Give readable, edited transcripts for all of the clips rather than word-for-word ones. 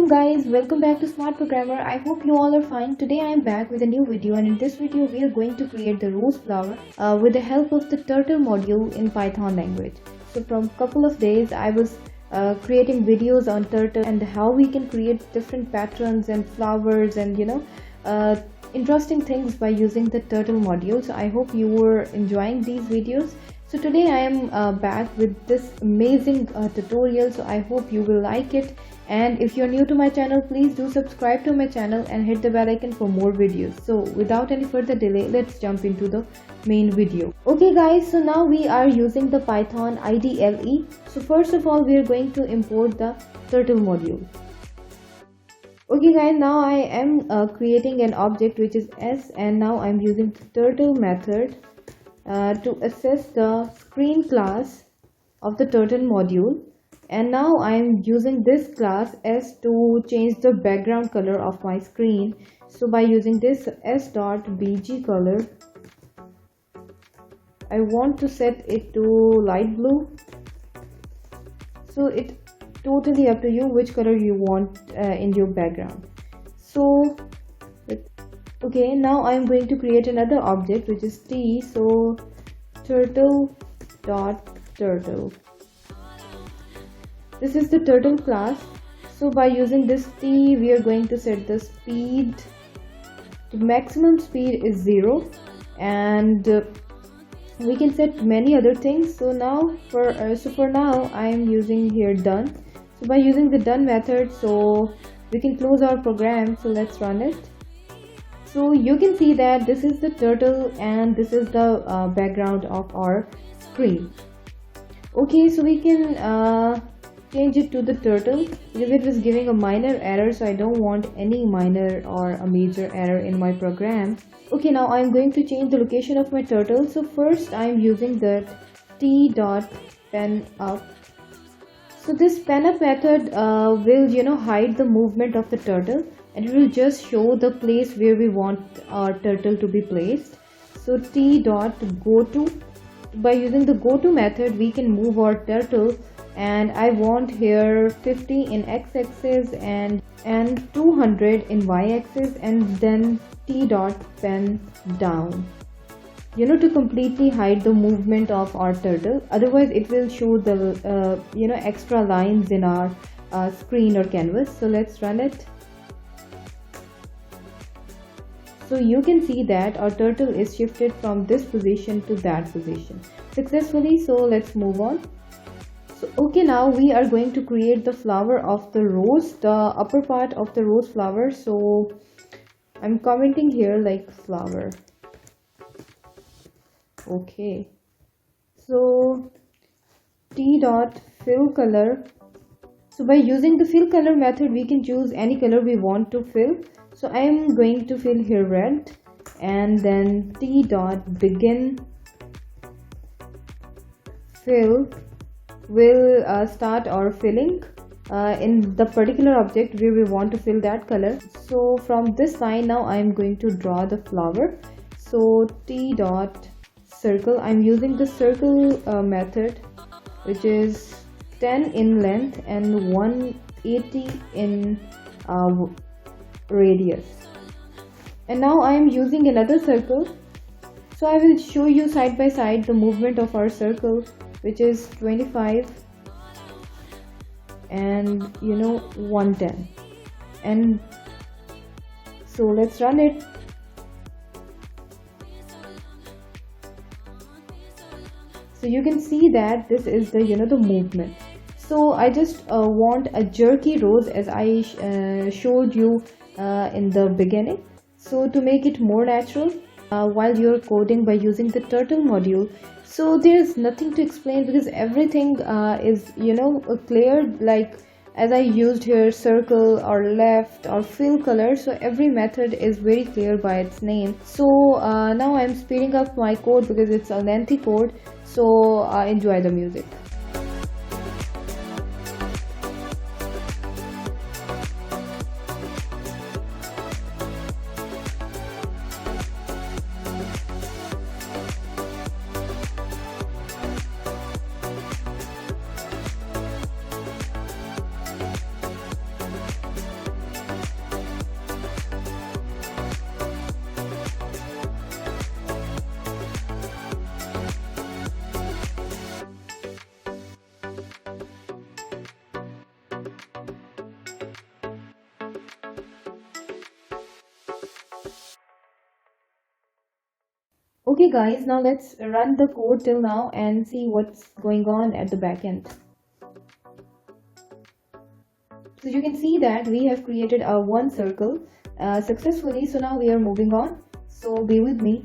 guys, welcome back to Smart Programmer. I hope you all are fine. Today I am back with a new video, and in this video we are going to create the rose flower with the help of the turtle module in Python language. So from couple of days I was creating videos on turtle and how we can create different patterns and flowers and interesting things by using the turtle module. So I hope you were enjoying these videos. So today I am back with this amazing tutorial, so I hope you will like it. And if you're new to my channel, please do subscribe to my channel and hit the bell icon for more videos. So without any further delay, let's jump into the main video. Okay guys, so now we are using the Python IDLE. So first of all, we are going to import the turtle module. Okay guys, now I am creating an object which is S, and now I'm using the turtle method to access the screen class of the turtle module. And now I am using this class S to change the background color of my screen. So by using this s.bg color, I want to set it to light blue. So it's totally up to you which color you want in your background. So okay, now I am going to create another object which is T. So turtle. This is the turtle class. So by using this T, we are going to set the speed. The maximum speed is 0, and we can set many other things. So now for now I am using here done. So by using the done method, so we can close our program. So let's run it. So you can see that this is the turtle and this is the background of our screen. Okay, so we can change it to the turtle because it was giving a minor error, so I don't want any minor or a major error in my program. Okay, now I'm going to change the location of my turtle. So first I'm using the t.penup. So this penup method will hide the movement of the turtle, and it will just show the place where we want our turtle to be placed. So t.goto. By using the goto method, we can move our turtle, and I want here 50 in x-axis and 200 in y-axis, and then t.pen down, to completely hide the movement of our turtle. Otherwise it will show the extra lines in our screen or canvas. So let's run it. So you can see that our turtle is shifted from this position to that position successfully. So let's move on. So okay, now we are going to create the flower of the rose, the upper part of the rose flower. So I'm commenting here like flower. Okay, so t.fill color. So by using the fill color method, we can choose any color we want to fill. So I am going to fill here red, and then t.begin fill will start our filling in the particular object where we want to fill that color. So from this line, now I am going to draw the flower. So t.circle, I'm using the circle method, which is 10 in length and 180 in radius. And now I am using another circle. So I will show you side by side the movement of our circle, which is 25 and 110. And so let's run it. So you can see that this is the the movement. So I just want a jerky rose, as I showed you in the beginning. So to make it more natural while you're coding by using the turtle module, so there's nothing to explain because everything is clear, like as I used here circle or left or fill color. So every method is very clear by its name. So now I'm speeding up my code because it's a lengthy code. So enjoy the music. Okay guys, now let's run the code till now and see what's going on at the back end. So you can see that we have created our one circle successfully. So now we are moving on. So be with me.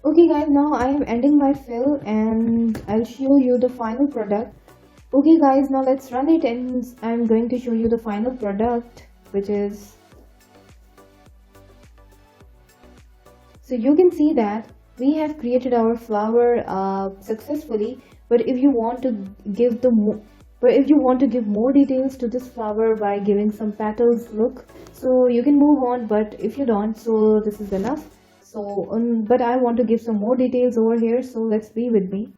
Okay guys, now I am ending my fill and I'll show you the final product. Okay guys, now let's run it and I'm going to show you the final product, which is, so you can see that we have created our flower successfully. But if you want to give more details to this flower by giving some petals look, so you can move on. But if you don't, so this is enough. So but I want to give some more details over here, so let's be with me.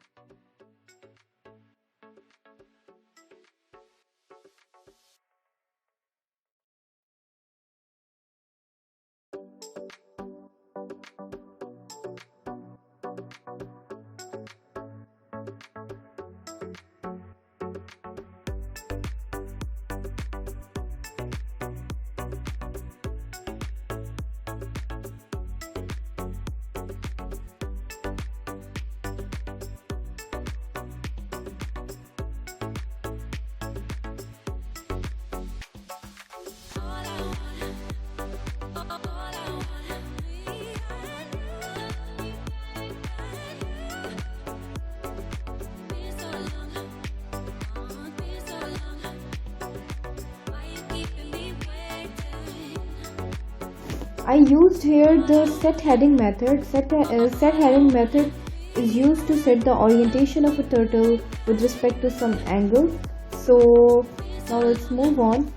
I used here the set heading method. Set heading method is used to set the orientation of a turtle with respect to some angle. So now let's move on.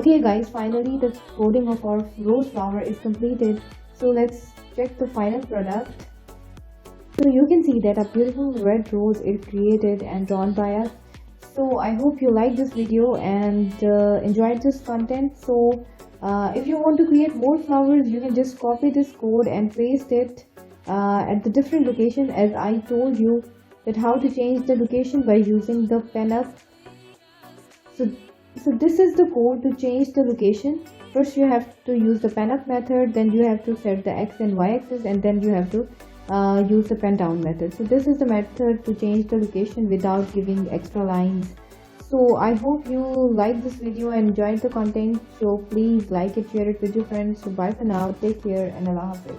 Okay guys, finally the coding of our rose flower is completed. So let's check the final product. So you can see that a beautiful red rose is created and drawn by us. So I hope you like this video and enjoyed this content. So if you want to create more flowers, you can just copy this code and paste it at the different location, as I told you that how to change the location by using the pen up. So this is the code to change the location. First you have to use the pen up method, then you have to set the x and y axis, and then you have to use the pen down method. So this is the method to change the location without giving extra lines. So I hope you like this video and enjoyed the content. So please like it, share it with your friends. So bye for now, take care, and Allah Hafiz.